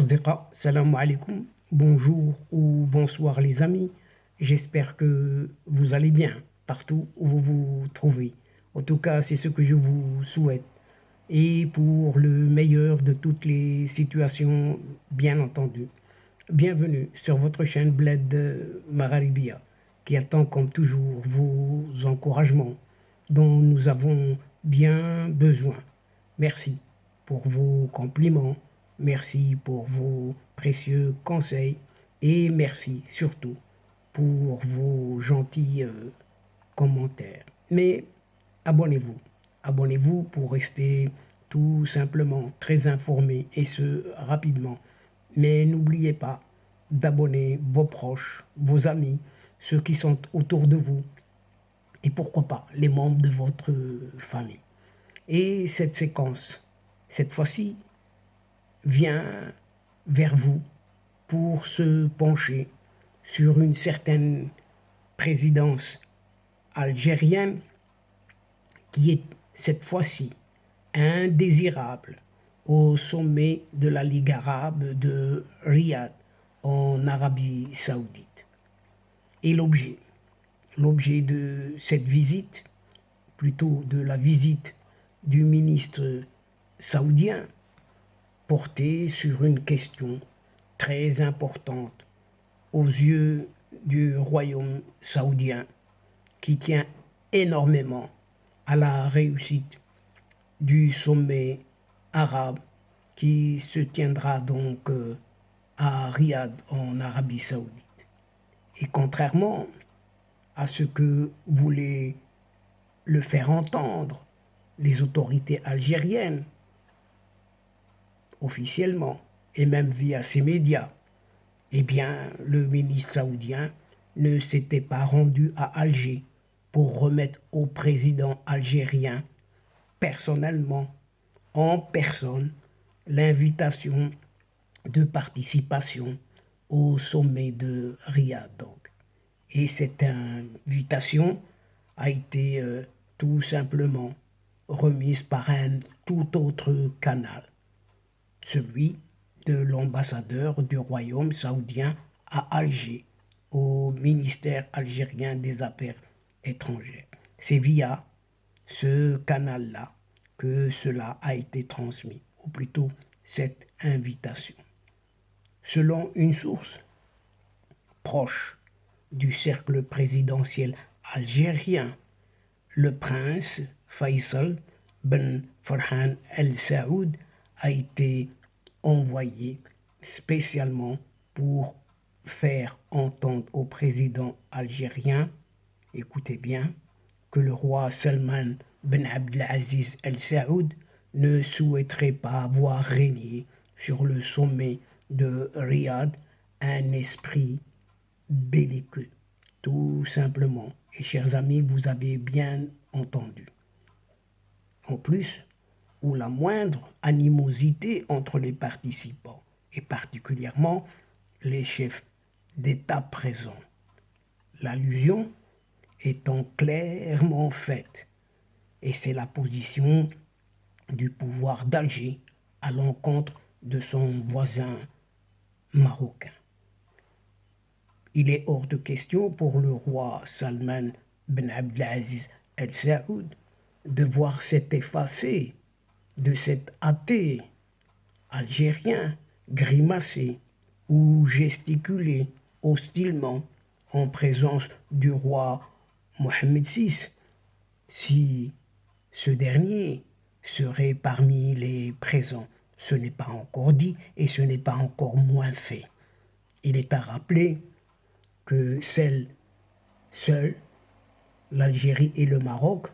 أصدقاء salam alaikum, bonjour ou bonsoir les amis. J'espère que vous allez bien partout où vous vous trouvez. En tout cas, c'est ce que je vous souhaite. Et pour le meilleur de toutes les situations, bien entendu. Bienvenue sur votre chaîne Bled Magharibia, qui attend comme toujours vos encouragements dont nous avons bien besoin. Merci pour vos compliments, merci pour vos précieux conseils et merci surtout pour vos gentils commentaires. Mais abonnez-vous, abonnez-vous pour rester tout simplement très informé et ce rapidement. Mais n'oubliez pas d'abonner vos proches, vos amis, ceux qui sont autour de vous et pourquoi pas les membres de votre famille. Et cette séquence, cette fois-ci, vient vers vous pour se pencher sur une certaine présidence algérienne qui est cette fois-ci indésirable au sommet de la Ligue arabe de Riyad en Arabie saoudite. Et l'objet de cette visite, plutôt de la visite du ministre saoudien, portait sur une question très importante aux yeux du royaume saoudien qui tient énormément à la réussite du sommet arabe qui se tiendra donc à Riyad en Arabie saoudite. Et contrairement à ce que voulaient le faire entendre les autorités algériennes, officiellement, et même via ces médias, eh bien, le ministre saoudien ne s'était pas rendu à Alger pour remettre au président algérien, personnellement, en personne, l'invitation de participation au sommet de Riyad. Donc. Et cette invitation a été tout simplement remise par un tout autre canal, celui de l'ambassadeur du royaume saoudien à Alger, au ministère algérien des Affaires étrangères. C'est via ce canal-là que cela a été transmis, ou plutôt cette invitation. Selon une source proche du cercle présidentiel algérien, le prince Faisal Ben Farhan El Saoud a été envoyé spécialement pour faire entendre au président algérien, écoutez bien, que le roi Salman Ben Abdelaziz El Saoud ne souhaiterait pas voir régner sur le sommet de Riyad un esprit belliqueux, tout simplement. Et chers amis, vous avez bien entendu. En plus, ou la moindre animosité entre les participants, et particulièrement les chefs d'État présents. L'allusion étant clairement faite, et c'est la position du pouvoir d'Alger à l'encontre de son voisin marocain. Il est hors de question pour le roi Salman Ben Abdelaziz El Saoud de voir cet effacé de cet athée algérien grimacer ou gesticuler hostilement en présence du roi Mohamed VI, si ce dernier serait parmi les présents. Ce n'est pas encore dit et ce n'est pas encore moins fait. Il est à rappeler que seuls l'Algérie et le Maroc,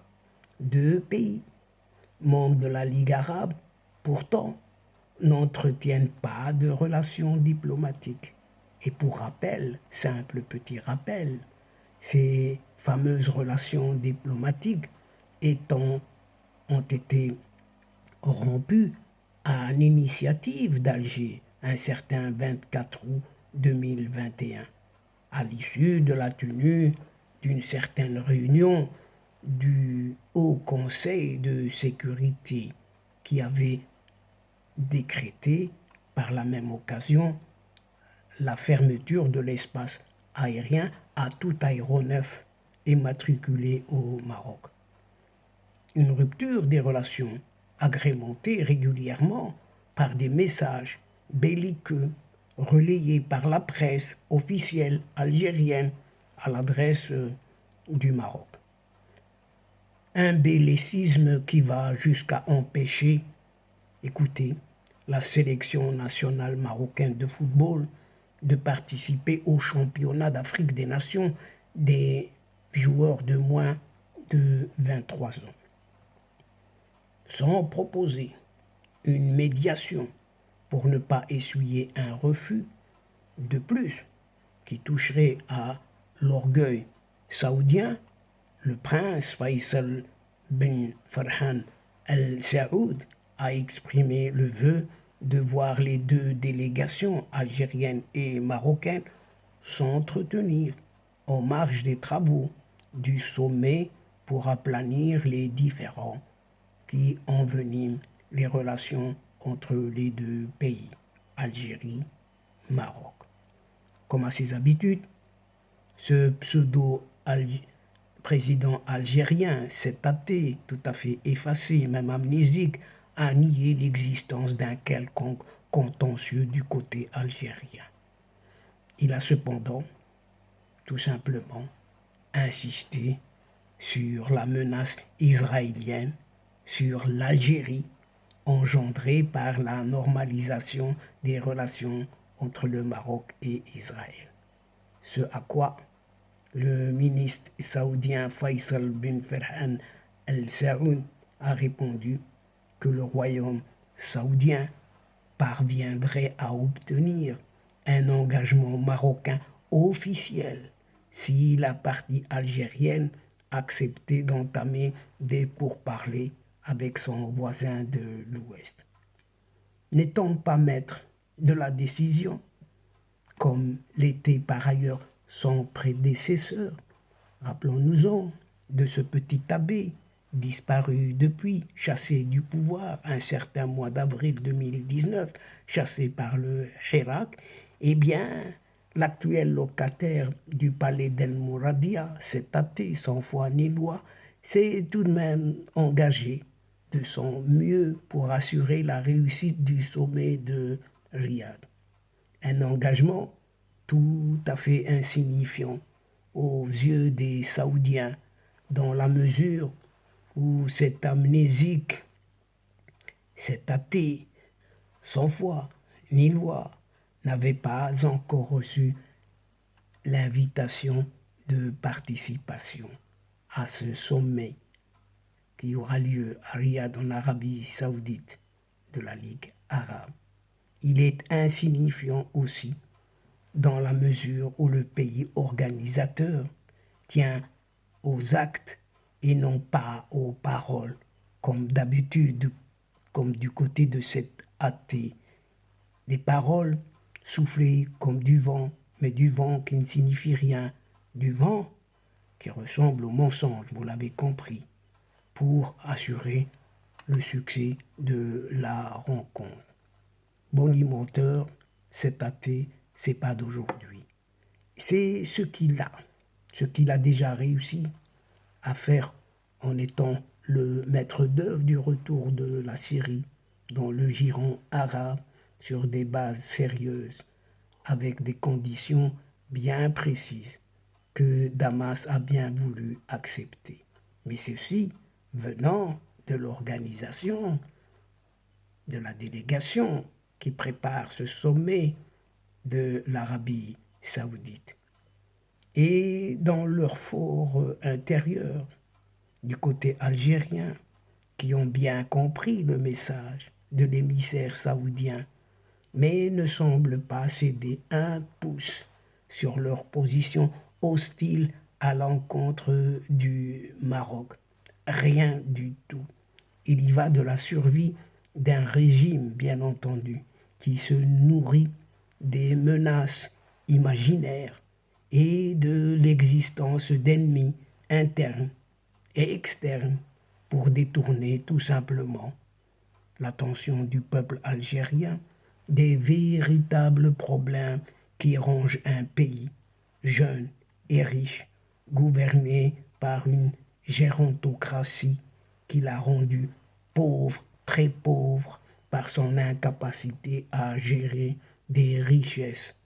deux pays membres de la Ligue arabe, pourtant n'entretiennent pas de relations diplomatiques. Et pour rappel, simple petit rappel, ces fameuses relations diplomatiques ont été rompues à l'initiative d'Alger un certain 24 août 2021, à l'issue de la tenue d'une certaine réunion du Haut Conseil de sécurité qui avait décrété par la même occasion la fermeture de l'espace aérien à tout aéronef immatriculé au Maroc. Une rupture des relations agrémentée régulièrement par des messages belliqueux relayés par la presse officielle algérienne à l'adresse du Maroc. Un bellicisme qui va jusqu'à empêcher, écoutez, la sélection nationale marocaine de football de participer au championnat d'Afrique des Nations des joueurs de moins de 23 ans. Sans proposer une médiation pour ne pas essuyer un refus de plus qui toucherait à l'orgueil saoudien, le prince Faisal bin Farhan Al Saoud a exprimé le vœu de voir les deux délégations algériennes et marocaines s'entretenir en marge des travaux du sommet pour aplanir les différends qui enveniment les relations entre les deux pays, Algérie, Maroc. Comme à ses habitudes, ce pseudo-président algérien s'est tâté, tout à fait effacé, même amnésique, à nier l'existence d'un quelconque contentieux du côté algérien. Il a cependant, tout simplement, insisté sur la menace israélienne sur l'Algérie engendrée par la normalisation des relations entre le Maroc et Israël. Ce à quoi le ministre saoudien Faisal bin Farhan Al Saoud a répondu que le royaume saoudien parviendrait à obtenir un engagement marocain officiel si la partie algérienne acceptait d'entamer des pourparlers avec son voisin de l'Ouest. N'étant pas maître de la décision, comme l'était par ailleurs son prédécesseur, rappelons-nous-en de ce petit abbé disparu depuis, chassé du pouvoir un certain mois d'avril 2019, chassé par le Hirak, eh bien, l'actuel locataire du palais d'El Mouradia, cet athée sans foi ni loi, s'est tout de même engagé de son mieux pour assurer la réussite du sommet de Riyad. Un engagement tout à fait insignifiant aux yeux des Saoudiens, dans la mesure où cet amnésique, cet athée, sans foi ni loi, n'avait pas encore reçu l'invitation de participation à ce sommet qui aura lieu à Riyad en Arabie Saoudite de la Ligue arabe. Il est insignifiant aussi dans la mesure où le pays organisateur tient aux actes et non pas aux paroles, comme d'habitude, comme du côté de cet athée. Des paroles soufflées comme du vent, mais du vent qui ne signifie rien, du vent qui ressemble au mensonge, vous l'avez compris, pour assurer le succès de la rencontre. Bonimenteur, cet athée, c'est pas d'aujourd'hui. C'est ce qu'il a déjà réussi à faire en étant le maître d'œuvre du retour de la Syrie dans le giron arabe sur des bases sérieuses, avec des conditions bien précises que Damas a bien voulu accepter. Mais ceci venant de l'organisation, de la délégation qui prépare ce sommet de l'Arabie saoudite. Et dans leur fort intérieur, du côté algérien, qui ont bien compris le message de l'émissaire saoudien, mais ne semblent pas céder un pouce sur leur position hostile à l'encontre du Maroc. Rien du tout. Il y va de la survie d'un régime, bien entendu, qui se nourrit des menaces imaginaires et de l'existence d'ennemis internes et externes pour détourner tout simplement l'attention du peuple algérien des véritables problèmes qui rongent un pays jeune et riche, gouverné par une gérontocratie qui l'a rendu pauvre, très pauvre, par son incapacité à gérer des richesses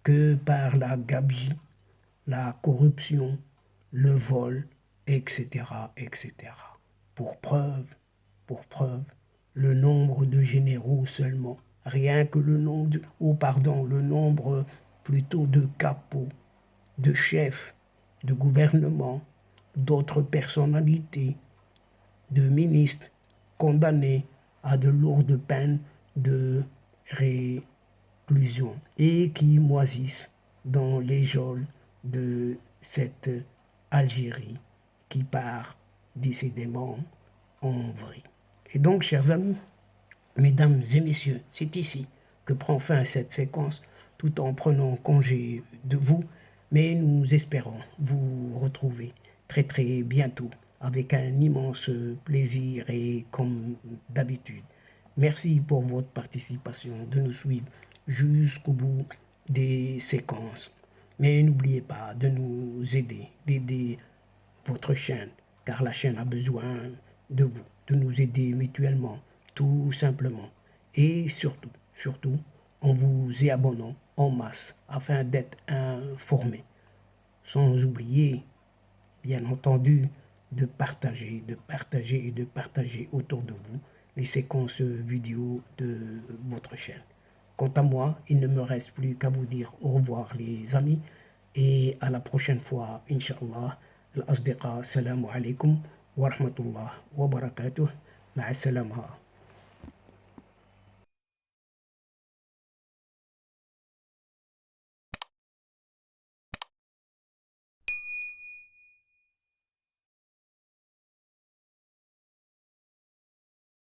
que par la gabegie, la corruption, le vol, etc., etc. Pour preuve, pour preuve, le nombre de généraux seulement, rien que le nombre, le nombre plutôt de capots, de chefs, de gouvernements, d'autres personnalités, de ministres condamnés à de lourdes peines de réclusion et qui moisissent dans les geôles de cette Algérie qui part décidément en vrille. Et donc, chers amis, mesdames et messieurs, c'est ici que prend fin cette séquence tout en prenant congé de vous, mais nous espérons vous retrouver très très bientôt avec un immense plaisir et comme d'habitude. Merci pour votre participation, de nous suivre jusqu'au bout des séquences. Mais n'oubliez pas de nous aider, d'aider votre chaîne, car la chaîne a besoin de vous, de nous aider mutuellement, tout simplement. Et surtout, surtout, en vous y abonnant en masse afin d'être informé. Sans oublier, bien entendu, de partager, de partager et de partager autour de vous les séquences vidéo de votre chaîne. Quant à moi, il ne me reste plus qu'à vous dire au revoir les amis et à la prochaine fois, Inch'Allah. الأصدقاء السلام عليكم ورحمة الله وبركاته مع السلامة.